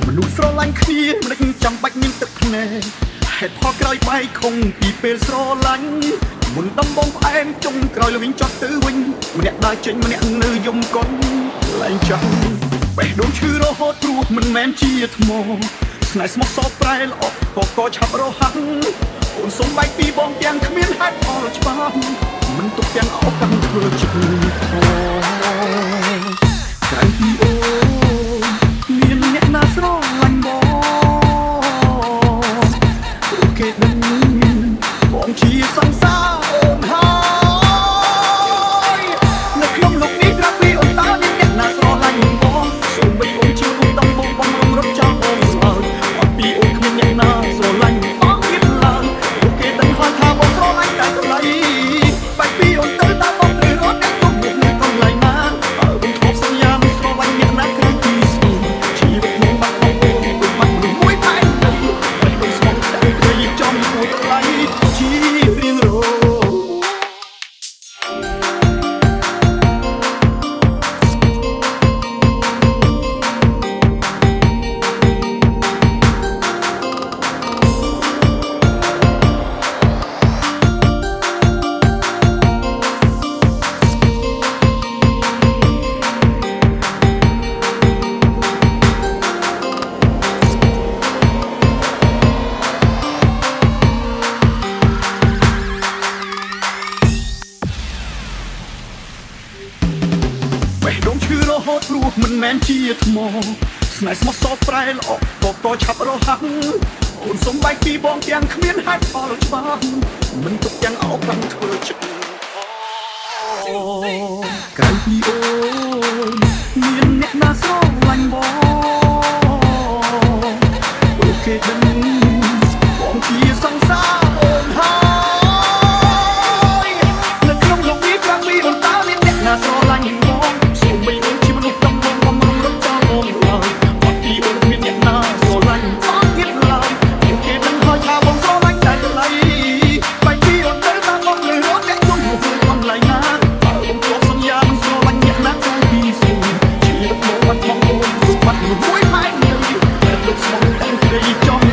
មនុស្សស្រឡាញ់គ្នាមិនចាំបាច់មានទឹកភ្នែកហេតុផលក្រោយបែកខំពីពេលស្រឡាញ់មុនដំបងផ្អែមចុងក្រោយល្វិញចត់ទៅវិញម្នាក់ដើរចេញម្នាក់នៅយំកុនឡើងចាំបេះដូងឈឺរហូតព្រោះមិនមែនជាថ្មស្នេហ៍ស្មោះសរប្រែល្អក៏ឆាប់រហ័សអូនសុំបែកពីបងទាំងគ្មានហេតុផលច្បាស់មិនទុកទាំងអោបកាន់ធ្វើចិត្តខក្រៅពីអូនមានអ្នកណាស្រឡាញ់បងព្រោះគេដឹងបងជាសង្សារអូនហើយនៅក្នុងលោកនេះប្រាប់ពីអូនតើមានអ្នកណាស្រឡាញ់បងសូមបីអូនជាអូនតំបងបងរត់ចោលអូនស្លើអត់ពីអូនគ្មានអ្នកណាស្រឡាញ់អត់ទៀតឡើយព្រោះគេដឹងខ្លាំងថាបងស្រឡាញ់តែកន្លែងបែកពីអូនទៅតើបងត្រូវរត់អ្នកទុំនេះកន្លែងណាអើបងធ្លាប់សន្យាមិនស្រឡាញ់អ្នកណាក្រៅពីស្គីជីវិតខ្ញុំបាត់បង់អូនដូចបាត់មួយតែទៅមិនដូចស្មោះតែគ្រាចំគួរថ្លៃជារៀងរហូតបេះដូងឈឺរហូតព្រោះមិនមែនជាថ្មស្នេហ៍ស្មោះសរប្រែល្អក៏ឆាប់រហ័សអូនសុំបែកពីបងទាំងគ្មានហេតុផលច្បាស់មិនទុកទាំងអោបកាន់ធ្វើចិត្តក្រៅពីអូនមានអ្នកណាស្រឡាញ់បងព្រោះគេដឹងបងជាសង្សារអូនហើយនៅក្នុងលោកនេះប្រាំពីអូនតើមានអ្នកណាស្រឡាញ់បងសូមបីអូនជាមនុស្សតំបងបំរុងរត់ចោលអូនឡើយអត់ពីអូនមានអ្នកណាស្រឡាញ់អត់ទៀតឡើយព្រោះគេដឹងហើយថាបងស្រឡាញ់តែកន្លែងបែកពីអូនទៅតើបងនៅរត់អ្នកទុំមកកន្លែងណាអើបងធ្លាប់សន្យាមិនស្រឡាញ់អ្នកណាក្រៅពីសូមជីវិតមកបាត់បង់អូនបាត់មួយម៉ែនៅតែទុកស្មោះតែគ្រាចំ